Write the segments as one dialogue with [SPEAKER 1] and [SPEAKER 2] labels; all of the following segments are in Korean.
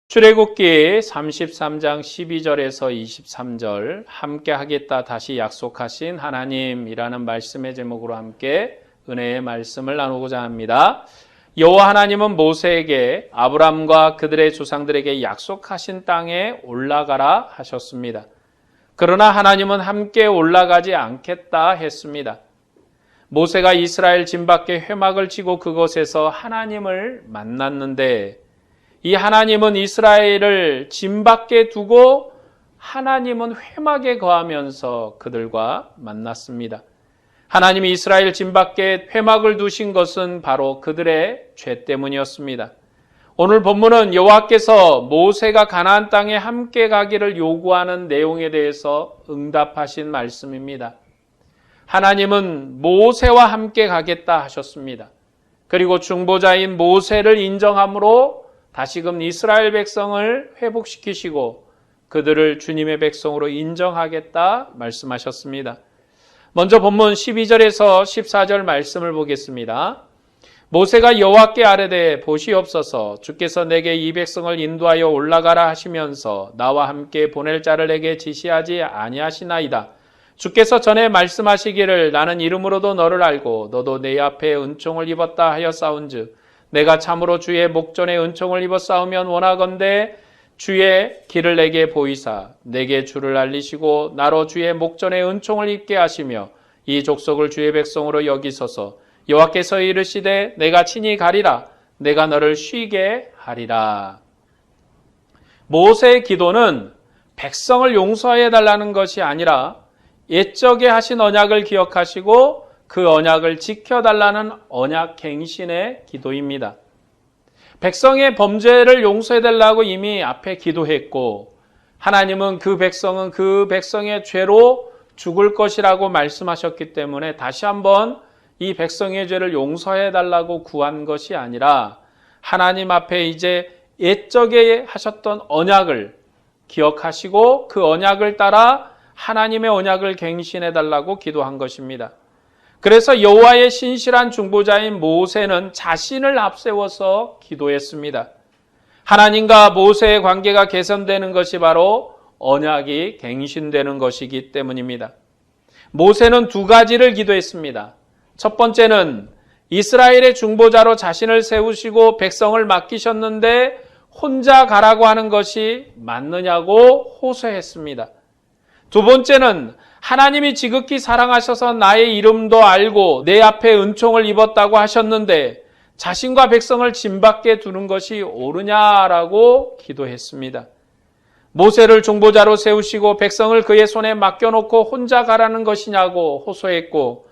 [SPEAKER 1] 출애굽기 33장 12절에서 23절 함께 하겠다 다시 약속하신 하나님이라는 말씀의 제목으로 함께 은혜의 말씀을 나누고자 합니다. 여호와 하나님은 모세에게 아브람과 그들의 조상들에게 약속하신 땅에 올라가라 하셨습니다. 그러나 하나님은 함께 올라가지 않겠다 했습니다. 모세가 이스라엘 진 밖에 회막을 치고 그곳에서 하나님을 만났는데 이 하나님은 이스라엘을 진 밖에 두고 하나님은 회막에 거하면서 그들과 만났습니다. 하나님이 이스라엘 진 밖에 회막을 두신 것은 바로 그들의 죄 때문이었습니다. 오늘 본문은 여호와께서 모세가 가나안 땅에 함께 가기를 요구하는 내용에 대해서 응답하신 말씀입니다. 하나님은 모세와 함께 가겠다 하셨습니다. 그리고 중보자인 모세를 인정함으로 다시금 이스라엘 백성을 회복시키시고 그들을 주님의 백성으로 인정하겠다 말씀하셨습니다. 먼저 본문 12절에서 14절 말씀을 보겠습니다. 모세가 여호와께 아뢰되 보시옵소서 주께서 내게 이 백성을 인도하여 올라가라 하시면서 나와 함께 보낼 자를 내게 지시하지 아니하시나이다. 주께서 전에 말씀하시기를 나는 이름으로도 너를 알고 너도 내 앞에 은총을 입었다 하였사온즉 내가 참으로 주의 목전에 은총을 입어 싸우면 원하건대 주의 길을 내게 보이사 내게 주를 알리시고 나로 주의 목전에 은총을 입게 하시며 이 족속을 주의 백성으로 여기소서. 여호와께서 이르시되 내가 친히 가리라 내가 너를 쉬게 하리라. 모세의 기도는 백성을 용서해 달라는 것이 아니라 옛적에 하신 언약을 기억하시고 그 언약을 지켜달라는 언약 갱신의 기도입니다. 백성의 범죄를 용서해달라고 이미 앞에 기도했고 하나님은 그 백성의 죄로 죽을 것이라고 말씀하셨기 때문에 다시 한번 이 백성의 죄를 용서해달라고 구한 것이 아니라 하나님 앞에 이제 옛적에 하셨던 언약을 기억하시고 그 언약을 따라 하나님의 언약을 갱신해달라고 기도한 것입니다. 그래서 여호와의 신실한 중보자인 모세는 자신을 앞세워서 기도했습니다. 하나님과 모세의 관계가 개선되는 것이 바로 언약이 갱신되는 것이기 때문입니다. 모세는 두 가지를 기도했습니다. 첫 번째는 이스라엘의 중보자로 자신을 세우시고 백성을 맡기셨는데 혼자 가라고 하는 것이 맞느냐고 호소했습니다. 두 번째는 하나님이 지극히 사랑하셔서 나의 이름도 알고 내 앞에 은총을 입었다고 하셨는데 자신과 백성을 진 밖에 두는 것이 옳으냐라고 기도했습니다. 모세를 중보자로 세우시고 백성을 그의 손에 맡겨놓고 혼자 가라는 것이냐고 호소했고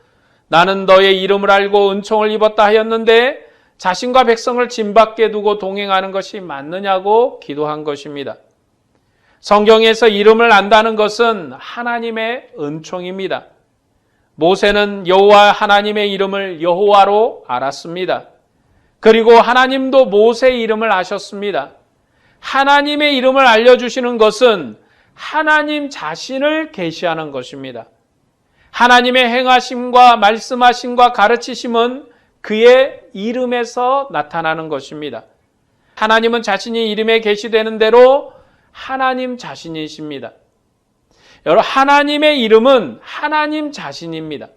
[SPEAKER 1] 나는 너의 이름을 알고 은총을 입었다 하였는데 자신과 백성을 진 밖에 두고 동행하는 것이 맞느냐고 기도한 것입니다. 성경에서 이름을 안다는 것은 하나님의 은총입니다. 모세는 여호와 하나님의 이름을 여호와로 알았습니다. 그리고 하나님도 모세의 이름을 아셨습니다. 하나님의 이름을 알려주시는 것은 하나님 자신을 계시하는 것입니다. 하나님의 행하심과 말씀하심과 가르치심은 그의 이름에서 나타나는 것입니다. 하나님은 자신이 이름에 계시되는 대로 하나님 자신이십니다. 여러분, 하나님의 이름은 하나님 자신입니다.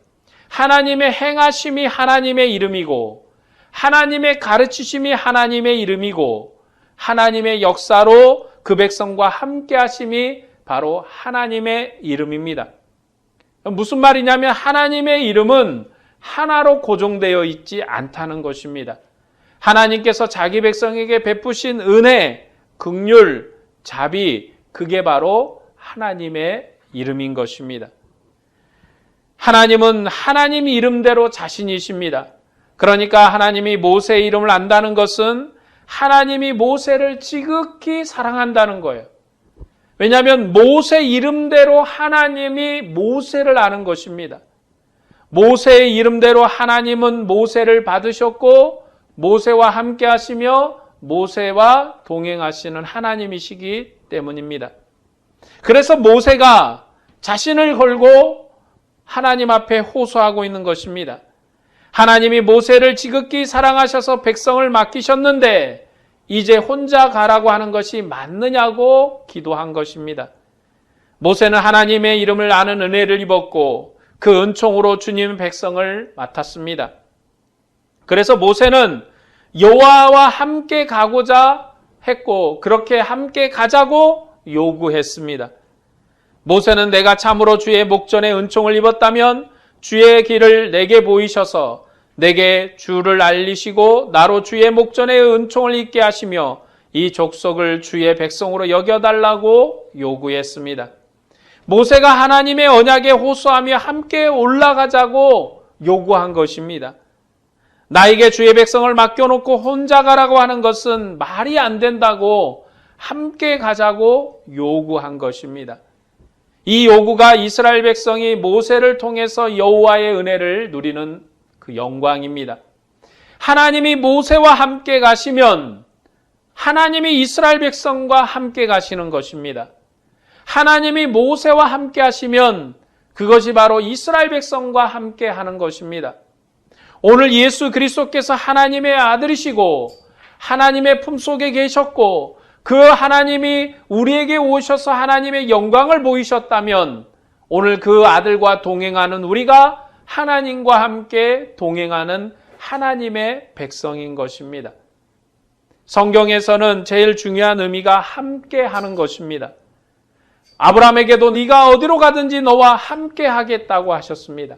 [SPEAKER 1] 하나님의 행하심이 하나님의 이름이고 하나님의 가르치심이 하나님의 이름이고 하나님의 역사로 그 백성과 함께 하심이 바로 하나님의 이름입니다. 무슨 말이냐면 하나님의 이름은 하나로 고정되어 있지 않다는 것입니다. 하나님께서 자기 백성에게 베푸신 은혜, 긍휼, 자비, 그게 바로 하나님의 이름인 것입니다. 하나님은 하나님 이름대로 자신이십니다. 그러니까 하나님이 모세의 이름을 안다는 것은 하나님이 모세를 지극히 사랑한다는 거예요. 왜냐하면 모세 이름대로 하나님이 모세를 아는 것입니다. 모세의 이름대로 하나님은 모세를 받으셨고 모세와 함께 하시며 모세와 동행하시는 하나님이시기 때문입니다. 그래서 모세가 자신을 걸고 하나님 앞에 호소하고 있는 것입니다. 하나님이 모세를 지극히 사랑하셔서 백성을 맡기셨는데 이제 혼자 가라고 하는 것이 맞느냐고 기도한 것입니다. 모세는 하나님의 이름을 아는 은혜를 입었고 그 은총으로 주님의 백성을 맡았습니다. 그래서 모세는 여호와와 함께 가고자 했고 그렇게 함께 가자고 요구했습니다. 모세는 내가 참으로 주의 목전에 은총을 입었다면 주의 길을 내게 보이셔서 내게 주를 알리시고 나로 주의 목전에 은총을 입게 하시며 이 족속을 주의 백성으로 여겨달라고 요구했습니다. 모세가 하나님의 언약에 호소하며 함께 올라가자고 요구한 것입니다. 나에게 주의 백성을 맡겨놓고 혼자 가라고 하는 것은 말이 안 된다고 함께 가자고 요구한 것입니다. 이 요구가 이스라엘 백성이 모세를 통해서 여호와의 은혜를 누리는 그 영광입니다. 하나님이 모세와 함께 가시면 하나님이 이스라엘 백성과 함께 가시는 것입니다. 하나님이 모세와 함께 하시면 그것이 바로 이스라엘 백성과 함께 하는 것입니다. 오늘 예수 그리스도께서 하나님의 아들이시고 하나님의 품속에 계셨고 그 하나님이 우리에게 오셔서 하나님의 영광을 보이셨다면 오늘 그 아들과 동행하는 우리가 하나님과 함께 동행하는 하나님의 백성인 것입니다. 성경에서는 제일 중요한 의미가 함께 하는 것입니다. 아브라함에게도 네가 어디로 가든지 너와 함께 하겠다고 하셨습니다.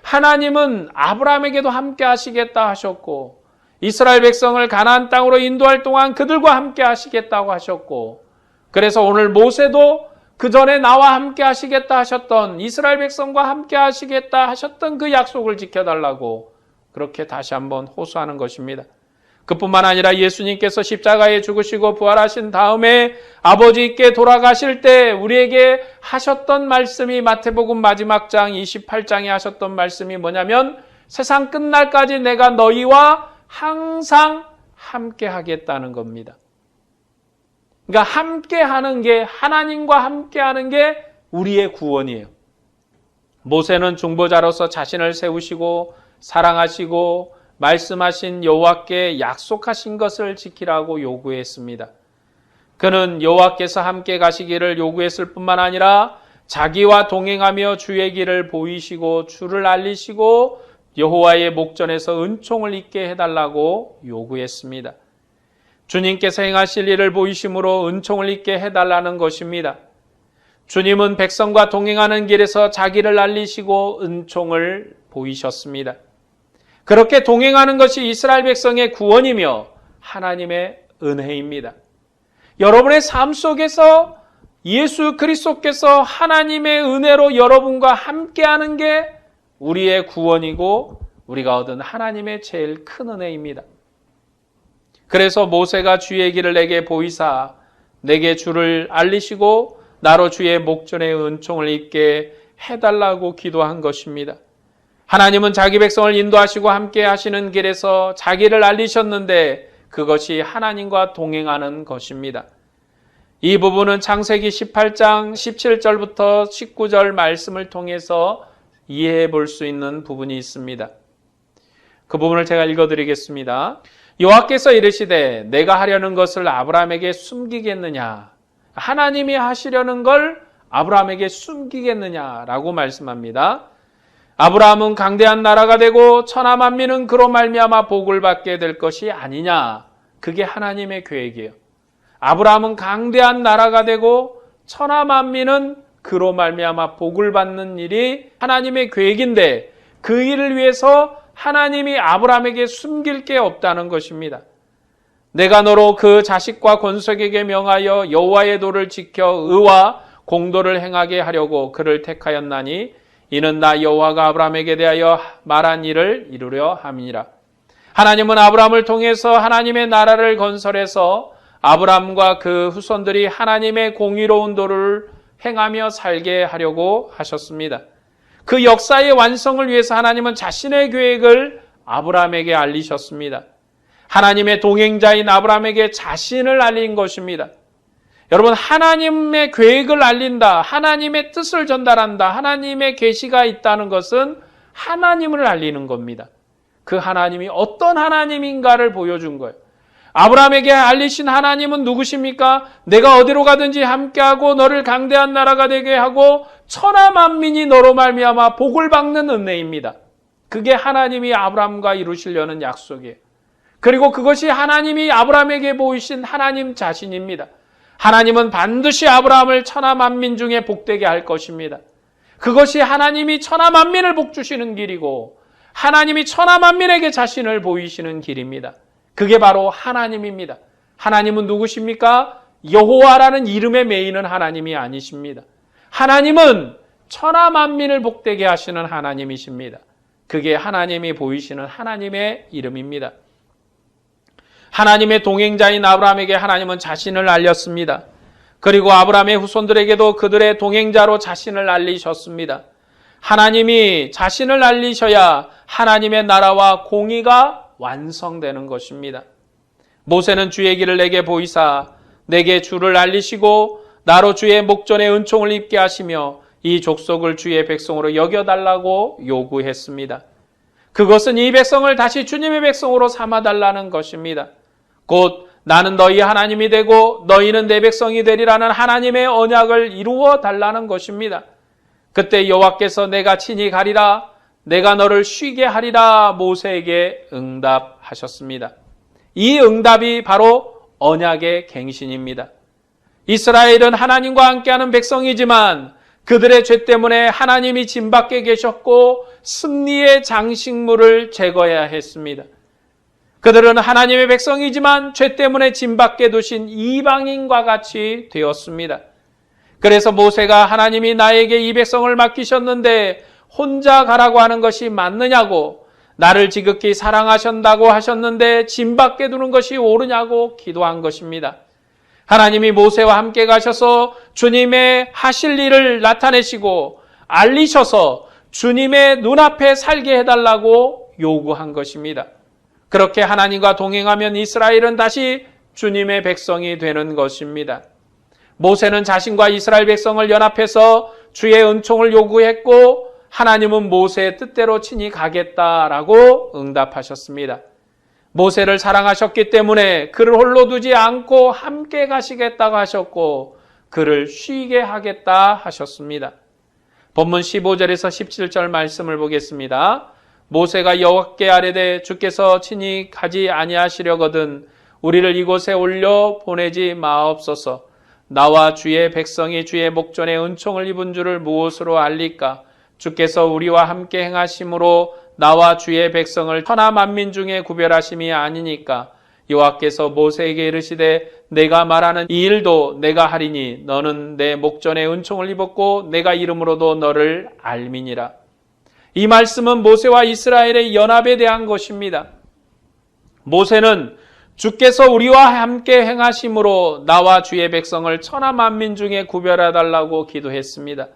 [SPEAKER 1] 하나님은 아브라함에게도 함께 하시겠다 하셨고 이스라엘 백성을 가나안 땅으로 인도할 동안 그들과 함께 하시겠다고 하셨고 그래서 오늘 모세도 그 전에 나와 함께 하시겠다 하셨던 이스라엘 백성과 함께 하시겠다 하셨던 그 약속을 지켜달라고 그렇게 다시 한번 호소하는 것입니다. 그뿐만 아니라 예수님께서 십자가에 죽으시고 부활하신 다음에 아버지께 돌아가실 때 우리에게 하셨던 말씀이 마태복음 마지막 장 28장에 하셨던 말씀이 뭐냐면 세상 끝날까지 내가 너희와 항상 함께 하겠다는 겁니다. 그러니까 함께 하는 게 하나님과 함께 하는 게 우리의 구원이에요. 모세는 중보자로서 자신을 세우시고 사랑하시고 말씀하신 여호와께 약속하신 것을 지키라고 요구했습니다. 그는 여호와께서 함께 가시기를 요구했을 뿐만 아니라 자기와 동행하며 주의 길을 보이시고 주를 알리시고 여호와의 목전에서 은총을 입게 해달라고 요구했습니다. 주님께서 행하실 일을 보이심으로 은총을 입게 해달라는 것입니다. 주님은 백성과 동행하는 길에서 자기를 알리시고 은총을 보이셨습니다. 그렇게 동행하는 것이 이스라엘 백성의 구원이며 하나님의 은혜입니다. 여러분의 삶 속에서 예수 그리스도께서 하나님의 은혜로 여러분과 함께하는 게 우리의 구원이고 우리가 얻은 하나님의 제일 큰 은혜입니다. 그래서 모세가 주의 길을 내게 보이사 내게 주를 알리시고 나로 주의 목전에 은총을 입게 해달라고 기도한 것입니다. 하나님은 자기 백성을 인도하시고 함께 하시는 길에서 자기를 알리셨는데 그것이 하나님과 동행하는 것입니다. 이 부분은 창세기 18장 17절부터 19절 말씀을 통해서 이해해 볼 수 있는 부분이 있습니다. 그 부분을 제가 읽어드리겠습니다. 여호와께서 이르시되 내가 하려는 것을 아브라함에게 숨기겠느냐? 하나님이 하시려는 걸 아브라함에게 숨기겠느냐라고 말씀합니다. 아브라함은 강대한 나라가 되고 천하 만민은 그로 말미암아 복을 받게 될 것이 아니냐. 그게 하나님의 계획이에요. 아브라함은 강대한 나라가 되고 천하 만민은 그로 말미암아 복을 받는 일이 하나님의 계획인데 그 일을 위해서 하나님이 아브라함에게 숨길 게 없다는 것입니다. 내가 너로 그 자식과 권속에게 명하여 여호와의 도를 지켜 의와 공도를 행하게 하려고 그를 택하였나니 이는 나 여호와가 아브라함에게 대하여 말한 일을 이루려 함이니라. 하나님은 아브라함을 통해서 하나님의 나라를 건설해서 아브라함과 그 후손들이 하나님의 공의로운 도를 행하며 살게 하려고 하셨습니다. 그 역사의 완성을 위해서 하나님은 자신의 계획을 아브라함에게 알리셨습니다. 하나님의 동행자인 아브라함에게 자신을 알린 것입니다. 여러분, 하나님의 계획을 알린다, 하나님의 뜻을 전달한다, 하나님의 계시가 있다는 것은 하나님을 알리는 겁니다. 그 하나님이 어떤 하나님인가를 보여준 거예요. 아브라함에게 알리신 하나님은 누구십니까? 내가 어디로 가든지 함께하고 너를 강대한 나라가 되게 하고 천하 만민이 너로 말미암아 복을 받는 은혜입니다. 그게 하나님이 아브라함과 이루시려는 약속이에요. 그리고 그것이 하나님이 아브라함에게 보이신 하나님 자신입니다. 하나님은 반드시 아브라함을 천하 만민 중에 복되게 할 것입니다. 그것이 하나님이 천하 만민을 복주시는 길이고 하나님이 천하 만민에게 자신을 보이시는 길입니다. 그게 바로 하나님입니다. 하나님은 누구십니까? 여호와라는 이름에 매이는 하나님이 아니십니다. 하나님은 천하 만민을 복되게 하시는 하나님이십니다. 그게 하나님이 보이시는 하나님의 이름입니다. 하나님의 동행자인 아브라함에게 하나님은 자신을 알렸습니다. 그리고 아브라함의 후손들에게도 그들의 동행자로 자신을 알리셨습니다. 하나님이 자신을 알리셔야 하나님의 나라와 공의가 완성되는 것입니다. 모세는 주의 길을 내게 보이사 내게 주를 알리시고 나로 주의 목전에 은총을 입게 하시며 이 족속을 주의 백성으로 여겨달라고 요구했습니다. 그것은 이 백성을 다시 주님의 백성으로 삼아달라는 것입니다. 곧 나는 너희 하나님이 되고 너희는 내 백성이 되리라는 하나님의 언약을 이루어 달라는 것입니다. 그때 여호와께서 내가 친히 가리라 내가 너를 쉬게 하리라 모세에게 응답하셨습니다. 이 응답이 바로 언약의 갱신입니다. 이스라엘은 하나님과 함께하는 백성이지만 그들의 죄 때문에 하나님이 진밖에 계셨고 승리의 장식물을 제거해야 했습니다. 그들은 하나님의 백성이지만 죄 때문에 진밖에 두신 이방인과 같이 되었습니다. 그래서 모세가 하나님이 나에게 이 백성을 맡기셨는데 혼자 가라고 하는 것이 맞느냐고 나를 지극히 사랑하신다고 하셨는데 진밖에 두는 것이 옳으냐고 기도한 것입니다. 하나님이 모세와 함께 가셔서 주님의 하실 일을 나타내시고 알리셔서 주님의 눈앞에 살게 해달라고 요구한 것입니다. 그렇게 하나님과 동행하면 이스라엘은 다시 주님의 백성이 되는 것입니다. 모세는 자신과 이스라엘 백성을 연합해서 주의 은총을 요구했고 하나님은 모세의 뜻대로 친히 가겠다라고 응답하셨습니다. 모세를 사랑하셨기 때문에 그를 홀로 두지 않고 함께 가시겠다고 하셨고 그를 쉬게 하겠다 하셨습니다. 본문 15절에서 17절 말씀을 보겠습니다. 모세가 여호와께 아뢰되 주께서 친히 가지 아니하시려거든 우리를 이곳에 올려 보내지 마옵소서. 나와 주의 백성이 주의 목전에 은총을 입은 줄을 무엇으로 알리까? 주께서 우리와 함께 행하심으로 나와 주의 백성을 천하 만민 중에 구별하심이 아니니까. 여호와께서 모세에게 이르시되 내가 말하는 이 일도 내가 하리니 너는 내 목전에 은총을 입었고 내가 이름으로도 너를 알미니라. 이 말씀은 모세와 이스라엘의 연합에 대한 것입니다. 모세는 주께서 우리와 함께 행하심으로 나와 주의 백성을 천하 만민 중에 구별해달라고 기도했습니다.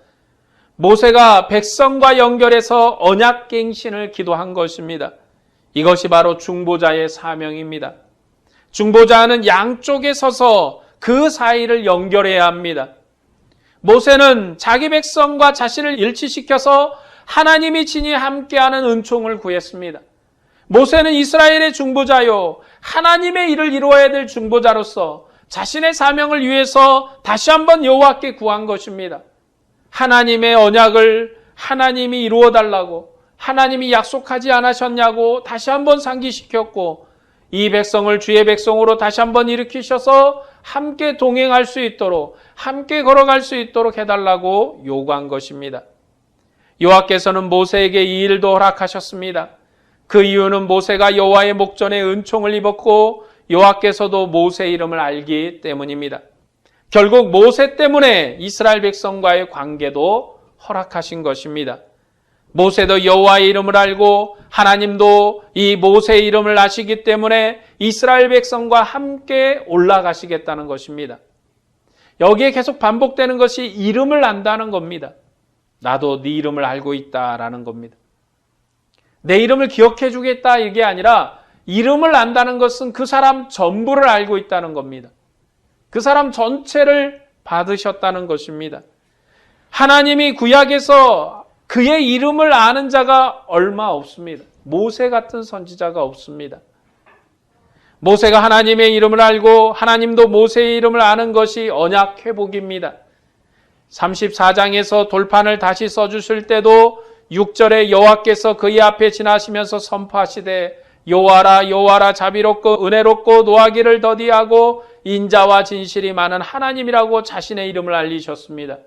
[SPEAKER 1] 모세가 백성과 연결해서 언약갱신을 기도한 것입니다. 이것이 바로 중보자의 사명입니다. 중보자는 양쪽에 서서 그 사이를 연결해야 합니다. 모세는 자기 백성과 자신을 일치시켜서 하나님이 친히 함께하는 은총을 구했습니다. 모세는 이스라엘의 중보자요, 하나님의 일을 이루어야 될 중보자로서 자신의 사명을 위해서 다시 한번 여호와께 구한 것입니다. 하나님의 언약을 하나님이 이루어달라고, 하나님이 약속하지 않으셨냐고 다시 한번 상기시켰고, 이 백성을 주의 백성으로 다시 한번 일으키셔서 함께 동행할 수 있도록, 함께 걸어갈 수 있도록 해달라고 요구한 것입니다. 여호와께서는 모세에게 이 일도 허락하셨습니다. 그 이유는 모세가 여호와의 목전에 은총을 입었고 여호와께서도 모세의 이름을 알기 때문입니다. 결국 모세 때문에 이스라엘 백성과의 관계도 허락하신 것입니다. 모세도 여호와의 이름을 알고 하나님도 이 모세의 이름을 아시기 때문에 이스라엘 백성과 함께 올라가시겠다는 것입니다. 여기에 계속 반복되는 것이 이름을 안다는 겁니다. 나도 네 이름을 알고 있다라는 겁니다. 내 이름을 기억해 주겠다 이게 아니라 이름을 안다는 것은 그 사람 전부를 알고 있다는 겁니다. 그 사람 전체를 받으셨다는 것입니다. 하나님이 구약에서 그의 이름을 아는 자가 얼마 없습니다. 모세 같은 선지자가 없습니다. 모세가 하나님의 이름을 알고 하나님도 모세의 이름을 아는 것이 언약 회복입니다. 34장에서 돌판을 다시 써주실 때도 6절에 여호와께서 그의 앞에 지나시면서 선포하시되 여호와라 여호와라 자비롭고 은혜롭고 노하기를 더디하고 인자와 진실이 많은 하나님이라고 자신의 이름을 알리셨습니다.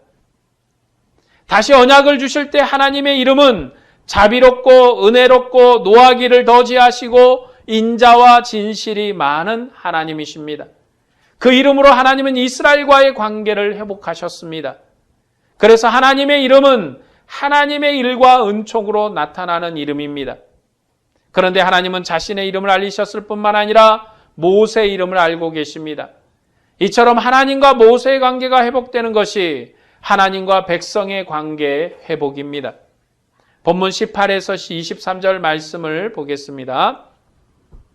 [SPEAKER 1] 다시 언약을 주실 때 하나님의 이름은 자비롭고 은혜롭고 노하기를 더디하시고 인자와 진실이 많은 하나님이십니다. 그 이름으로 하나님은 이스라엘과의 관계를 회복하셨습니다. 그래서 하나님의 이름은 하나님의 일과 은총으로 나타나는 이름입니다. 그런데 하나님은 자신의 이름을 알리셨을 뿐만 아니라 모세의 이름을 알고 계십니다. 이처럼 하나님과 모세의 관계가 회복되는 것이 하나님과 백성의 관계의 회복입니다. 본문 18에서 23절 말씀을 보겠습니다.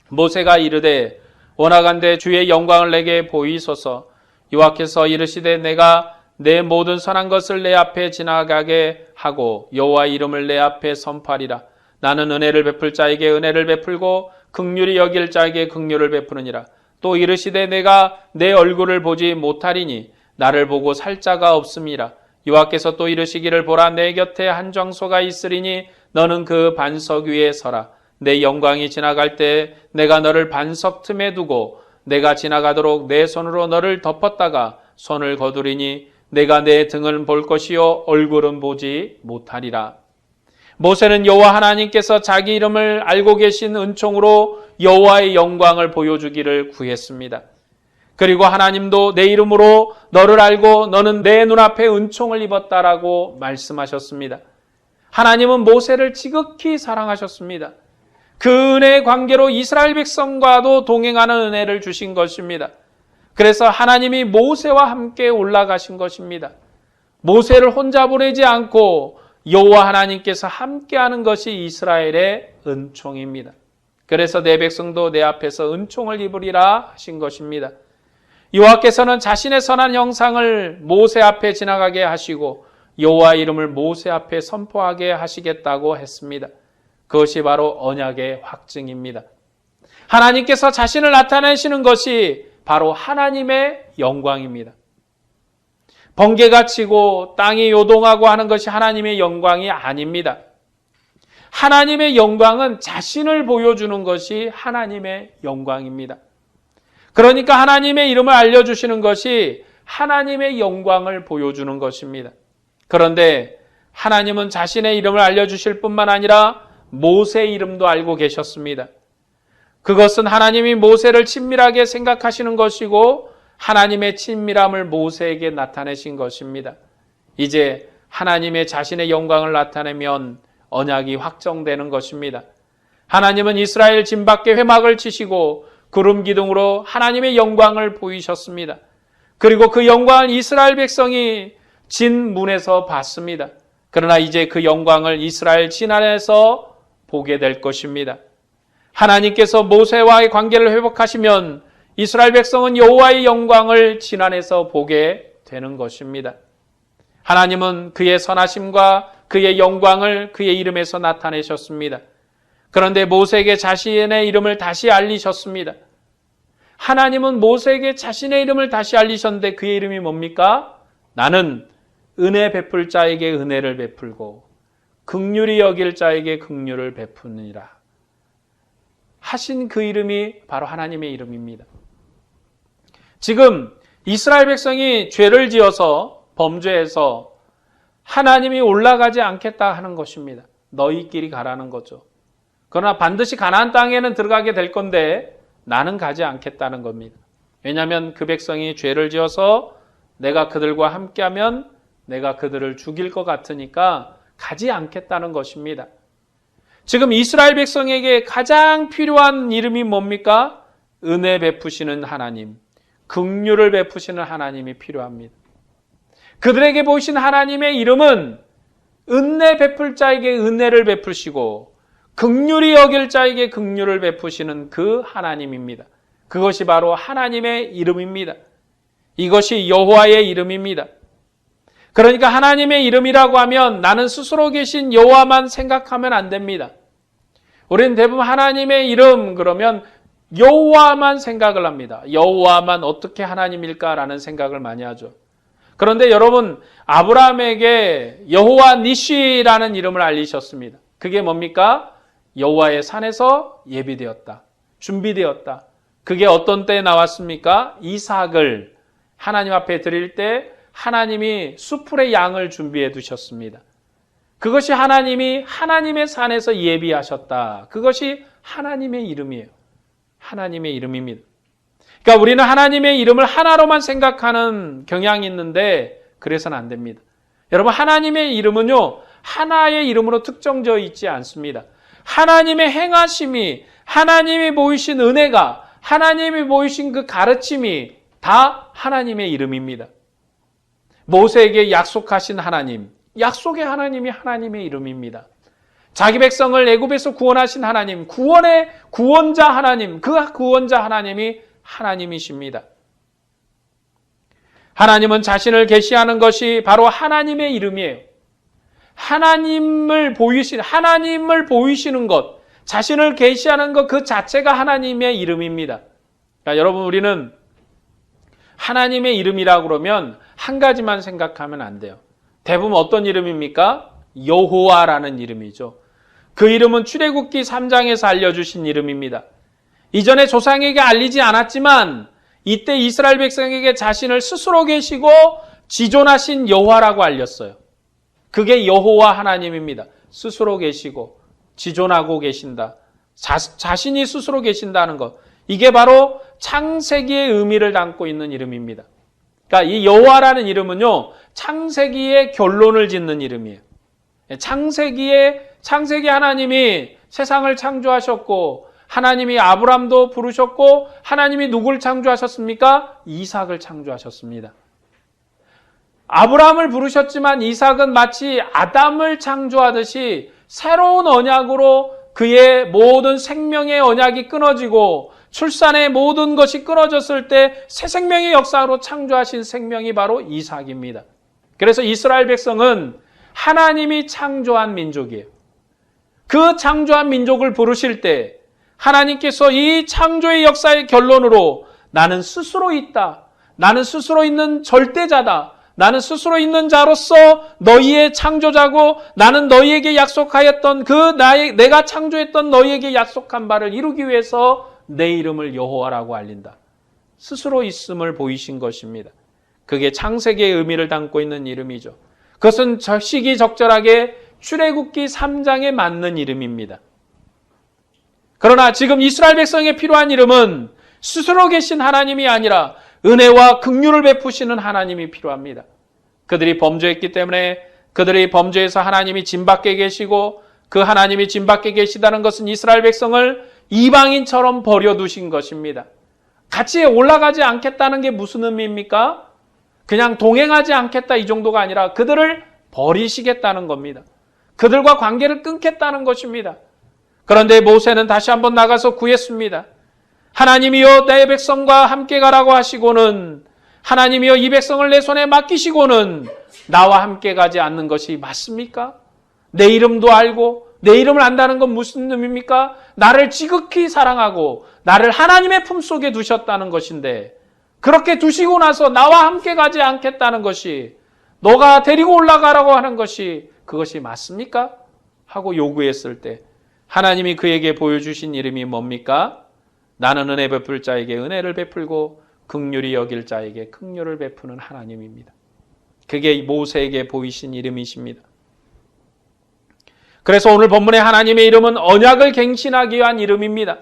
[SPEAKER 1] 모세가 이르되 원하간대 주의 영광을 내게 보이소서. 여호와께서 이르시되 내가 내 모든 선한 것을 내 앞에 지나가게 하고 여호와의 이름을 내 앞에 선포하리라. 나는 은혜를 베풀 자에게 은혜를 베풀고 긍휼히 여길 자에게 긍휼을 베푸느니라. 또 이르시되 내가 내 얼굴을 보지 못하리니 나를 보고 살 자가 없음이라. 여호와께서 또 이르시기를 보라 내 곁에 한 장소가 있으리니 너는 그 반석 위에 서라. 내 영광이 지나갈 때 내가 너를 반석 틈에 두고 내가 지나가도록 내 손으로 너를 덮었다가 손을 거두리니 내가 내 등을 볼 것이요 얼굴은 보지 못하리라. 모세는 여호와 하나님께서 자기 이름을 알고 계신 은총으로 여호와의 영광을 보여주기를 구했습니다. 그리고 하나님도 내 이름으로 너를 알고 너는 내 눈앞에 은총을 입었다라고 말씀하셨습니다. 하나님은 모세를 지극히 사랑하셨습니다. 그 은혜의 관계로 이스라엘 백성과도 동행하는 은혜를 주신 것입니다. 그래서 하나님이 모세와 함께 올라가신 것입니다. 모세를 혼자 보내지 않고 여호와 하나님께서 함께하는 것이 이스라엘의 은총입니다. 그래서 내 백성도 내 앞에서 은총을 입으리라 하신 것입니다. 여호와께서는 자신의 선한 형상을 모세 앞에 지나가게 하시고 여호와 이름을 모세 앞에 선포하게 하시겠다고 했습니다. 그것이 바로 언약의 확증입니다. 하나님께서 자신을 나타내시는 것이 바로 하나님의 영광입니다. 번개가 치고 땅이 요동하고 하는 것이 하나님의 영광이 아닙니다. 하나님의 영광은 자신을 보여주는 것이 하나님의 영광입니다. 그러니까 하나님의 이름을 알려주시는 것이 하나님의 영광을 보여주는 것입니다. 그런데 하나님은 자신의 이름을 알려주실 뿐만 아니라 모세의 이름도 알고 계셨습니다. 그것은 하나님이 모세를 친밀하게 생각하시는 것이고 하나님의 친밀함을 모세에게 나타내신 것입니다. 이제 하나님의 자신의 영광을 나타내면 언약이 확정되는 것입니다. 하나님은 이스라엘 진 밖에 회막을 치시고 구름 기둥으로 하나님의 영광을 보이셨습니다. 그리고 그 영광을 이스라엘 백성이 진 문에서 봤습니다. 그러나 이제 그 영광을 이스라엘 진 안에서 보게 될 것입니다. 하나님께서 모세와의 관계를 회복하시면 이스라엘 백성은 여호와의 영광을 진 안에서 보게 되는 것입니다. 하나님은 그의 선하심과 그의 영광을 그의 이름에서 나타내셨습니다. 그런데 모세에게 자신의 이름을 다시 알리셨습니다. 하나님은 모세에게 자신의 이름을 다시 알리셨는데 그의 이름이 뭡니까? 나는 은혜 베풀 자에게 은혜를 베풀고 긍휼히 여길 자에게 긍휼을 베푸느니라 하신 그 이름이 바로 하나님의 이름입니다. 지금 이스라엘 백성이 죄를 지어서 범죄해서 하나님이 올라가지 않겠다 하는 것입니다. 너희끼리 가라는 거죠. 그러나 반드시 가나안 땅에는 들어가게 될 건데 나는 가지 않겠다는 겁니다. 왜냐하면 그 백성이 죄를 지어서 내가 그들과 함께하면 내가 그들을 죽일 것 같으니까 가지 않겠다는 것입니다. 지금 이스라엘 백성에게 가장 필요한 이름이 뭡니까? 은혜 베푸시는 하나님, 긍휼을 베푸시는 하나님이 필요합니다. 그들에게 보이신 하나님의 이름은 은혜 베풀 자에게 은혜를 베푸시고 긍휼히 여길 자에게 긍휼을 베푸시는 그 하나님입니다. 그것이 바로 하나님의 이름입니다. 이것이 여호와의 이름입니다. 그러니까 하나님의 이름이라고 하면 나는 스스로 계신 여호와만 생각하면 안 됩니다. 우리는 대부분 하나님의 이름 그러면 여호와만 생각을 합니다. 여호와만 어떻게 하나님일까라는 생각을 많이 하죠. 그런데 여러분, 아브라함에게 여호와 니시라는 이름을 알리셨습니다. 그게 뭡니까? 여호와의 산에서 예비되었다. 준비되었다. 그게 어떤 때에 나왔습니까? 이삭을 하나님 앞에 드릴 때 하나님이 수풀의 양을 준비해 두셨습니다. 그것이 하나님이 하나님의 산에서 예비하셨다. 그것이 하나님의 이름이에요. 하나님의 이름입니다. 그러니까 우리는 하나님의 이름을 하나로만 생각하는 경향이 있는데 그래서는 안 됩니다. 여러분, 하나님의 이름은요, 하나의 이름으로 특정되어 있지 않습니다. 하나님의 행하심이, 하나님이 보이신 은혜가, 하나님이 보이신 그 가르침이 다 하나님의 이름입니다. 모세에게 약속하신 하나님, 약속의 하나님이 하나님의 이름입니다. 자기 백성을 애굽에서 구원하신 하나님, 구원의 구원자 하나님, 그 구원자 하나님이 하나님이십니다. 하나님은 자신을 계시하는 것이 바로 하나님의 이름이에요. 하나님을 보이시는 것, 자신을 계시하는 것 그 자체가 하나님의 이름입니다. 그러니까 여러분, 우리는 하나님의 이름이라고 그러면 한 가지만 생각하면 안 돼요. 대부분 어떤 이름입니까? 여호와라는 이름이죠. 그 이름은 출애굽기 3장에서 알려주신 이름입니다. 이전에 조상에게 알리지 않았지만 이때 이스라엘 백성에게 자신을 스스로 계시고 지존하신 여호와라고 알렸어요. 그게 여호와 하나님입니다. 스스로 계시고 지존하고 계신다. 자신이 스스로 계신다는 것. 이게 바로 창세기의 의미를 담고 있는 이름입니다. 그러니까 이 여호와라는 이름은요, 창세기의 결론을 짓는 이름이에요. 창세기 하나님이 세상을 창조하셨고, 하나님이 아브람도 부르셨고, 하나님이 누굴 창조하셨습니까? 이삭을 창조하셨습니다. 아브람을 부르셨지만 이삭은 마치 아담을 창조하듯이 새로운 언약으로 그의 모든 생명의 언약이 끊어지고 출산의 모든 것이 끊어졌을 때 새 생명의 역사로 창조하신 생명이 바로 이삭입니다. 그래서 이스라엘 백성은 하나님이 창조한 민족이에요. 그 창조한 민족을 부르실 때 하나님께서 이 창조의 역사의 결론으로 나는 스스로 있다. 나는 스스로 있는 절대자다. 나는 스스로 있는 자로서 너희의 창조자고 나는 너희에게 약속하였던 내가 창조했던 너희에게 약속한 바를 이루기 위해서 내 이름을 여호와라고 알린다. 스스로 있음을 보이신 것입니다. 그게 창세기의 의미를 담고 있는 이름이죠. 그것은 시기적절하게 출애굽기 3장에 맞는 이름입니다. 그러나 지금 이스라엘 백성에 필요한 이름은 스스로 계신 하나님이 아니라 은혜와 긍휼을 베푸시는 하나님이 필요합니다. 그들이 범죄했기 때문에 그들이 범죄해서 하나님이 진밖에 계시고 그 하나님이 진밖에 계시다는 것은 이스라엘 백성을 이방인처럼 버려두신 것입니다. 같이 올라가지 않겠다는 게 무슨 의미입니까? 그냥 동행하지 않겠다 이 정도가 아니라 그들을 버리시겠다는 겁니다. 그들과 관계를 끊겠다는 것입니다. 그런데 모세는 다시 한번 나가서 구했습니다. 하나님이여 내 백성과 함께 가라고 하시고는 하나님이여 이 백성을 내 손에 맡기시고는 나와 함께 가지 않는 것이 맞습니까? 내 이름도 알고 내 이름을 안다는 건 무슨 의미입니까? 나를 지극히 사랑하고 나를 하나님의 품속에 두셨다는 것인데 그렇게 두시고 나서 나와 함께 가지 않겠다는 것이 너가 데리고 올라가라고 하는 것이 그것이 맞습니까? 하고 요구했을 때 하나님이 그에게 보여주신 이름이 뭡니까? 나는 은혜 베풀 자에게 은혜를 베풀고 긍휼히 여길 자에게 긍휼을 베푸는 하나님입니다. 그게 모세에게 보이신 이름이십니다. 그래서 오늘 본문의 하나님의 이름은 언약을 갱신하기 위한 이름입니다.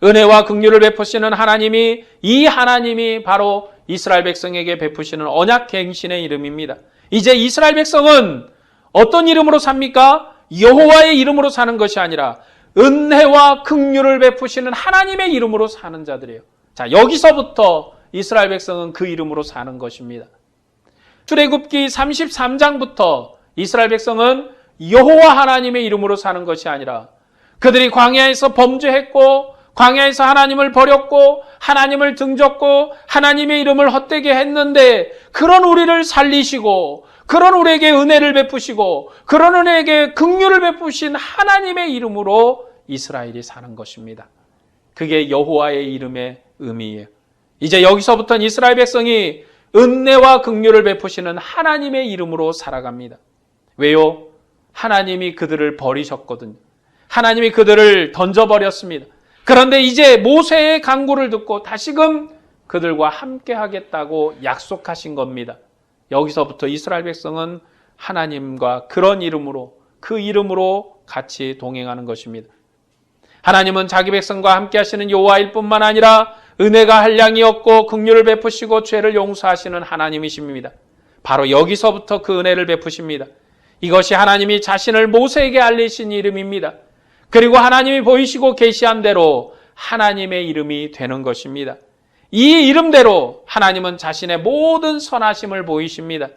[SPEAKER 1] 은혜와 긍휼을 베푸시는 하나님이 이 하나님이 바로 이스라엘 백성에게 베푸시는 언약 갱신의 이름입니다. 이제 이스라엘 백성은 어떤 이름으로 삽니까? 여호와의 이름으로 사는 것이 아니라 은혜와 긍휼을 베푸시는 하나님의 이름으로 사는 자들이에요. 자, 여기서부터 이스라엘 백성은 그 이름으로 사는 것입니다. 출애굽기 33장부터 이스라엘 백성은 여호와 하나님의 이름으로 사는 것이 아니라 그들이 광야에서 범죄했고 광야에서 하나님을 버렸고 하나님을 등졌고 하나님의 이름을 헛되게 했는데 그런 우리를 살리시고 그런 우리에게 은혜를 베푸시고 그런 우리에게 긍휼을 베푸신 하나님의 이름으로 이스라엘이 사는 것입니다. 그게 여호와의 이름의 의미예요. 이제 여기서부터는 이스라엘 백성이 은혜와 긍휼을 베푸시는 하나님의 이름으로 살아갑니다. 왜요? 하나님이 그들을 버리셨거든요. 하나님이 그들을 던져버렸습니다. 그런데 이제 모세의 간구를 듣고 다시금 그들과 함께 하겠다고 약속하신 겁니다. 여기서부터 이스라엘 백성은 하나님과 그런 이름으로, 그 이름으로 같이 동행하는 것입니다. 하나님은 자기 백성과 함께 하시는 여호와일 뿐만 아니라 은혜가 한량이 없고 긍휼을 베푸시고 죄를 용서하시는 하나님이십니다. 바로 여기서부터 그 은혜를 베푸십니다. 이것이 하나님이 자신을 모세에게 알리신 이름입니다. 그리고 하나님이 보이시고 계시한 대로 하나님의 이름이 되는 것입니다. 이 이름대로 하나님은 자신의 모든 선하심을 보이십니다.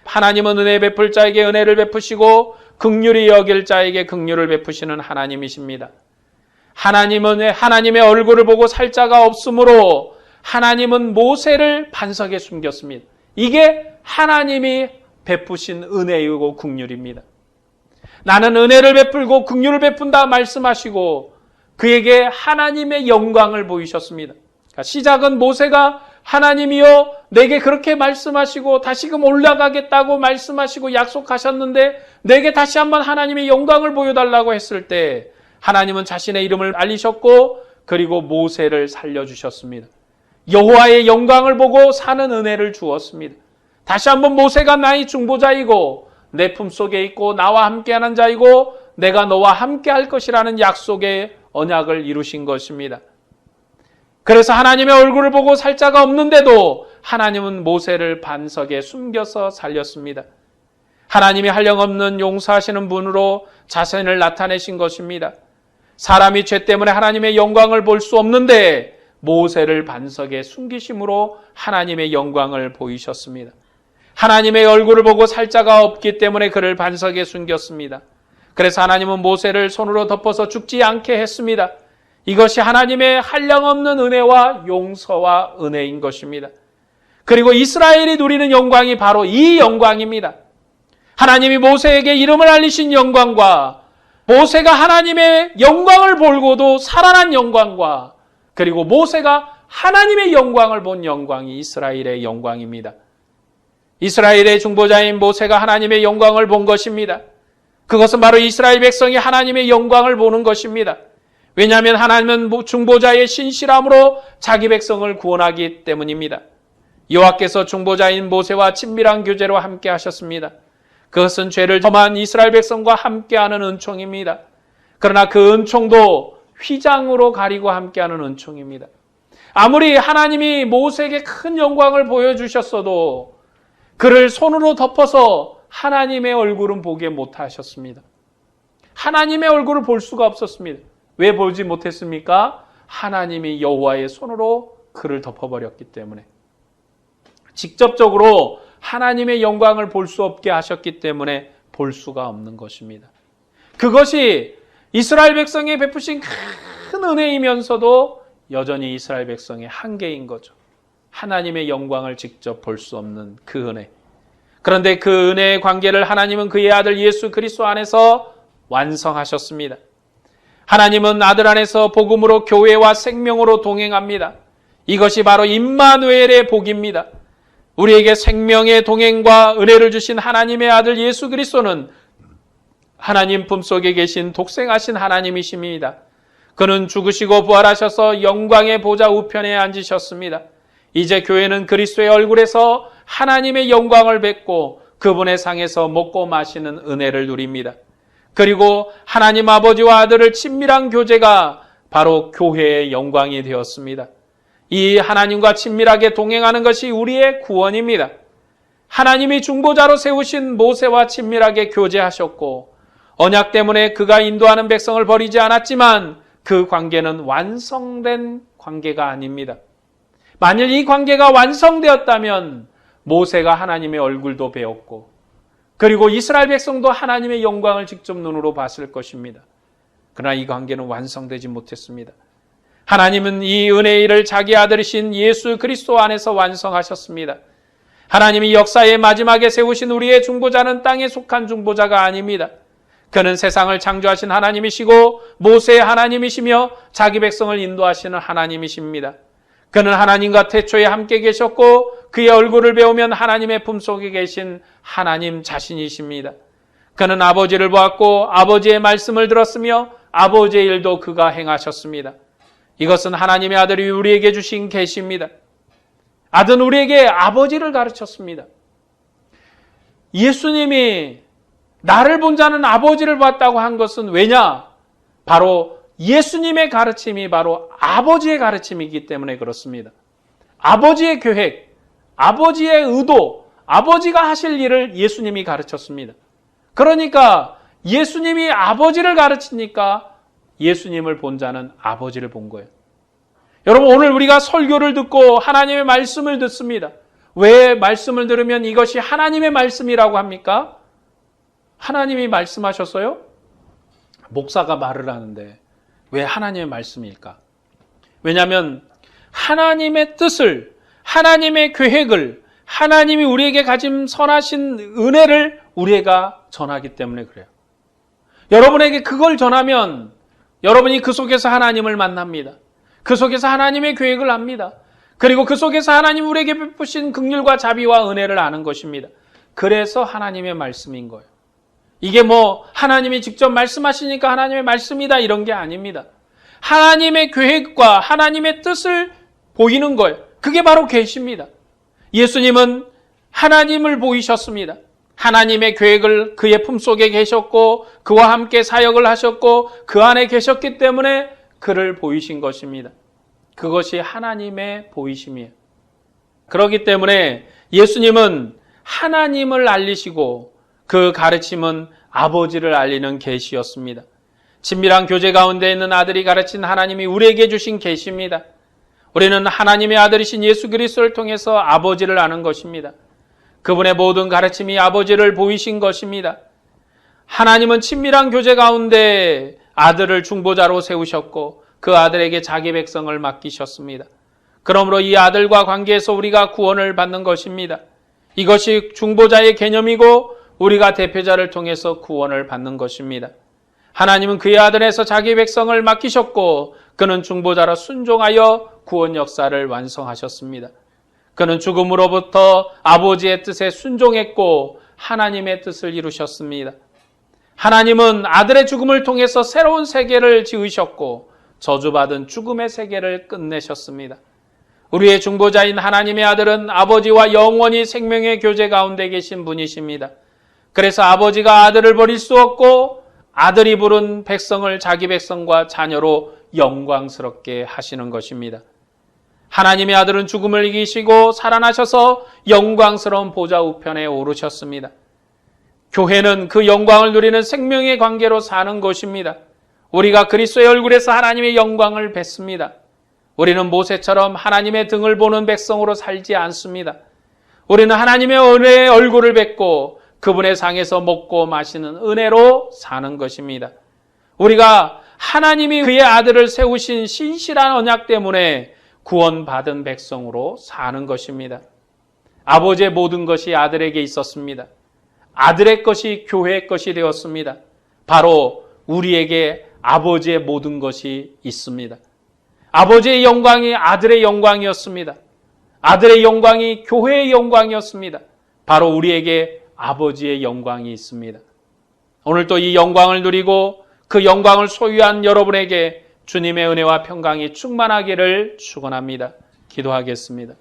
[SPEAKER 1] 하나님은 은혜 베풀 자에게 은혜를 베푸시고 긍휼히 여길 자에게 긍휼을 베푸시는 하나님이십니다. 하나님은 하나님의 얼굴을 보고 살 자가 없으므로 하나님은 모세를 반석에 숨겼습니다. 이게 하나님이 베푸신 은혜이고 긍휼입니다. 나는 은혜를 베풀고 긍휼을 베푼다 말씀하시고 그에게 하나님의 영광을 보이셨습니다. 시작은 모세가 하나님이여 내게 그렇게 말씀하시고 다시금 올라가겠다고 말씀하시고 약속하셨는데 내게 다시 한번 하나님의 영광을 보여달라고 했을 때 하나님은 자신의 이름을 알리셨고 그리고 모세를 살려주셨습니다. 여호와의 영광을 보고 사는 은혜를 주었습니다. 다시 한번 모세가 나의 중보자이고 내 품속에 있고 나와 함께하는 자이고 내가 너와 함께할 것이라는 약속의 언약을 이루신 것입니다. 그래서 하나님의 얼굴을 보고 살 자가 없는데도 하나님은 모세를 반석에 숨겨서 살렸습니다. 하나님이 한량없는 용서하시는 분으로 자신을 나타내신 것입니다. 사람이 죄 때문에 하나님의 영광을 볼 수 없는데 모세를 반석에 숨기심으로 하나님의 영광을 보이셨습니다. 하나님의 얼굴을 보고 살 자가 없기 때문에 그를 반석에 숨겼습니다. 그래서 하나님은 모세를 손으로 덮어서 죽지 않게 했습니다. 이것이 하나님의 한량없는 은혜와 용서와 은혜인 것입니다. 그리고 이스라엘이 누리는 영광이 바로 이 영광입니다. 하나님이 모세에게 이름을 알리신 영광과 모세가 하나님의 영광을 보고도 살아난 영광과 그리고 모세가 하나님의 영광을 본 영광이 이스라엘의 영광입니다. 이스라엘의 중보자인 모세가 하나님의 영광을 본 것입니다. 그것은 바로 이스라엘 백성이 하나님의 영광을 보는 것입니다. 왜냐하면 하나님은 중보자의 신실함으로 자기 백성을 구원하기 때문입니다. 여호와께서 중보자인 모세와 친밀한 교제로 함께 하셨습니다. 그것은 죄를 범한 이스라엘 백성과 함께하는 은총입니다. 그러나 그 은총도 휘장으로 가리고 함께하는 은총입니다. 아무리 하나님이 모세에게 큰 영광을 보여주셨어도 그를 손으로 덮어서 하나님의 얼굴은 보게 못하셨습니다. 하나님의 얼굴을 볼 수가 없었습니다. 왜 보지 못했습니까? 하나님이 여호와의 손으로 그를 덮어버렸기 때문에. 직접적으로 하나님의 영광을 볼 수 없게 하셨기 때문에 볼 수가 없는 것입니다. 그것이 이스라엘 백성에 베푸신 큰 은혜이면서도 여전히 이스라엘 백성의 한계인 거죠. 하나님의 영광을 직접 볼 수 없는 그 은혜. 그런데 그 은혜의 관계를 하나님은 그의 아들 예수 그리스도 안에서 완성하셨습니다. 하나님은 아들 안에서 복음으로 교회와 생명으로 동행합니다. 이것이 바로 임마누엘의 복입니다. 우리에게 생명의 동행과 은혜를 주신 하나님의 아들 예수 그리스도는 하나님 품속에 계신 독생하신 하나님이십니다. 그는 죽으시고 부활하셔서 영광의 보좌 우편에 앉으셨습니다. 이제 교회는 그리스도의 얼굴에서 하나님의 영광을 뵙고 그분의 상에서 먹고 마시는 은혜를 누립니다. 그리고 하나님 아버지와 아들을 친밀한 교제가 바로 교회의 영광이 되었습니다. 이 하나님과 친밀하게 동행하는 것이 우리의 구원입니다. 하나님이 중보자로 세우신 모세와 친밀하게 교제하셨고 언약 때문에 그가 인도하는 백성을 버리지 않았지만 그 관계는 완성된 관계가 아닙니다. 만일 이 관계가 완성되었다면 모세가 하나님의 얼굴도 배웠고 그리고 이스라엘 백성도 하나님의 영광을 직접 눈으로 봤을 것입니다. 그러나 이 관계는 완성되지 못했습니다. 하나님은 이 은혜의 일을 자기 아들이신 예수 그리스도 안에서 완성하셨습니다. 하나님이 역사의 마지막에 세우신 우리의 중보자는 땅에 속한 중보자가 아닙니다. 그는 세상을 창조하신 하나님이시고 모세의 하나님이시며 자기 백성을 인도하시는 하나님이십니다. 그는 하나님과 태초에 함께 계셨고 그의 얼굴을 배우면 하나님의 품속에 계신 하나님 자신이십니다. 그는 아버지를 보았고 아버지의 말씀을 들었으며 아버지의 일도 그가 행하셨습니다. 이것은 하나님의 아들이 우리에게 주신 계시입니다. 아들은 우리에게 아버지를 가르쳤습니다. 예수님이 나를 본 자는 아버지를 봤다고 한 것은 왜냐? 바로 예수님의 가르침이 바로 아버지의 가르침이기 때문에 그렇습니다. 아버지의 계획, 아버지의 의도, 아버지가 하실 일을 예수님이 가르쳤습니다. 그러니까 예수님이 아버지를 가르치니까 예수님을 본 자는 아버지를 본 거예요. 여러분, 오늘 우리가 설교를 듣고 하나님의 말씀을 듣습니다. 왜 말씀을 들으면 이것이 하나님의 말씀이라고 합니까? 하나님이 말씀하셨어요? 목사가 말을 하는데 왜 하나님의 말씀일까? 왜냐하면 하나님의 뜻을, 하나님의 계획을, 하나님이 우리에게 가진 선하신 은혜를 우리가 전하기 때문에 그래요. 여러분에게 그걸 전하면 여러분이 그 속에서 하나님을 만납니다. 그 속에서 하나님의 계획을 압니다. 그리고 그 속에서 하나님 우리에게 베푸신 긍휼과 자비와 은혜를 아는 것입니다. 그래서 하나님의 말씀인 거예요. 이게 하나님이 직접 말씀하시니까 하나님의 말씀이다 이런 게 아닙니다. 하나님의 계획과 하나님의 뜻을 보이는 거예요. 그게 바로 계시입니다. 예수님은 하나님을 보이셨습니다. 하나님의 계획을 그의 품속에 계셨고 그와 함께 사역을 하셨고 그 안에 계셨기 때문에 그를 보이신 것입니다. 그것이 하나님의 보이심이에요. 그렇기 때문에 예수님은 하나님을 알리시고 그 가르침은 아버지를 알리는 계시였습니다. 친밀한 교제 가운데 있는 아들이 가르친 하나님이 우리에게 주신 계시입니다. 우리는 하나님의 아들이신 예수 그리스도를 통해서 아버지를 아는 것입니다. 그분의 모든 가르침이 아버지를 보이신 것입니다. 하나님은 친밀한 교제 가운데 아들을 중보자로 세우셨고 그 아들에게 자기 백성을 맡기셨습니다. 그러므로 이 아들과 관계에서 우리가 구원을 받는 것입니다. 이것이 중보자의 개념이고 우리가 대표자를 통해서 구원을 받는 것입니다. 하나님은 그의 아들에서 자기 백성을 맡기셨고 그는 중보자로 순종하여 구원 역사를 완성하셨습니다. 그는 죽음으로부터 아버지의 뜻에 순종했고 하나님의 뜻을 이루셨습니다. 하나님은 아들의 죽음을 통해서 새로운 세계를 지으셨고 저주받은 죽음의 세계를 끝내셨습니다. 우리의 중보자인 하나님의 아들은 아버지와 영원히 생명의 교제 가운데 계신 분이십니다. 그래서 아버지가 아들을 버릴 수 없고 아들이 부른 백성을 자기 백성과 자녀로 영광스럽게 하시는 것입니다. 하나님의 아들은 죽음을 이기시고 살아나셔서 영광스러운 보좌 우편에 오르셨습니다. 교회는 그 영광을 누리는 생명의 관계로 사는 것입니다. 우리가 그리스도의 얼굴에서 하나님의 영광을 뵙습니다. 우리는 모세처럼 하나님의 등을 보는 백성으로 살지 않습니다. 우리는 하나님의 은혜의 얼굴을 뵙고 그분의 상에서 먹고 마시는 은혜로 사는 것입니다. 우리가 하나님이 그의 아들을 세우신 신실한 언약 때문에 구원받은 백성으로 사는 것입니다. 아버지의 모든 것이 아들에게 있었습니다. 아들의 것이 교회의 것이 되었습니다. 바로 우리에게 아버지의 모든 것이 있습니다. 아버지의 영광이 아들의 영광이었습니다. 아들의 영광이 교회의 영광이었습니다. 바로 우리에게 아버지의 영광이 있습니다. 오늘 또 이 영광을 누리고 그 영광을 소유한 여러분에게 주님의 은혜와 평강이 충만하기를 축원합니다. 기도하겠습니다.